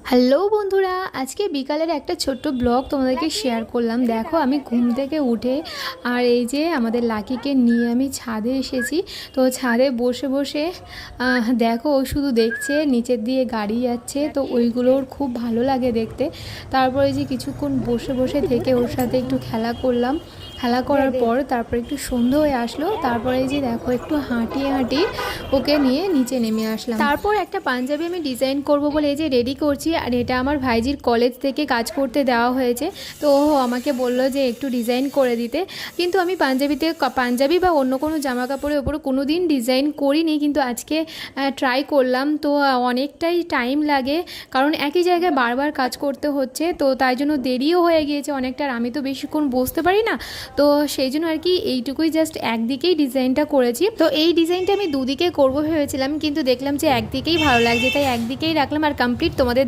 Hello বন্ধুরা, আজকে বিকালের একটা ছোট্ট ব্লগ তোমাদেরকে শেয়ার করলাম। দেখো আমি ঘুম থেকে উঠে আর এই যে আমাদের লাকিকে নিয়ে আমি ছাদে এসেছি। তো ছাদে বসে বসে দেখো ও শুধু দেখছে, নিচের দিয়ে গাড়ি যাচ্ছে, তো ওইগুলোর খুব ভালো লাগে দেখতে। তারপরে যে কিছুক্ষণ বসে বসে থেকে ওর সাথে একটু খেলা করলাম। খেলা করার পর তারপর একটু সন্ধ্যা হয়ে আসলো। তারপরে যে দেখো একটু হাঁটিয়ে ওকে নিয়ে নিচে নেমে আসলাম। তারপর একটা পাঞ্জাবি আমি ডিজাইন করব বলে এই যে রেডি করছি। আর এটা আমার ভাইজির কলেজ থেকে কাজ করতে দেওয়া হয়েছে, তো ও আমাকে বলল যে একটু ডিজাইন করে দিতে। কিন্তু আমি পাঞ্জাবি বা অন্য কোনো জামা কাপড়ের ওপরে কোনো দিন ডিজাইন করিনি, কিন্তু আজকে ট্রাই করলাম। তো অনেকটাই টাইম লাগে, কারণ একই জায়গায় বারবার কাজ করতে হচ্ছে, তো তাই জন্য দেরিও হয়ে গিয়েছে অনেকটা। আর আমি তো বেশিক্ষণ বসতে পারি না, তো সেই জন্য আর কি এইটুকুই জাস্ট একদিকেই ডিজাইনটা করেছি। তো এই ডিজাইনটা আমি দুদিকে করবো ভেবেছিলাম, কিন্তু দেখলাম যে একদিকেই ভালো লাগছে, তাই একদিকেই রাখলাম। আর কমপ্লিট তোমাদের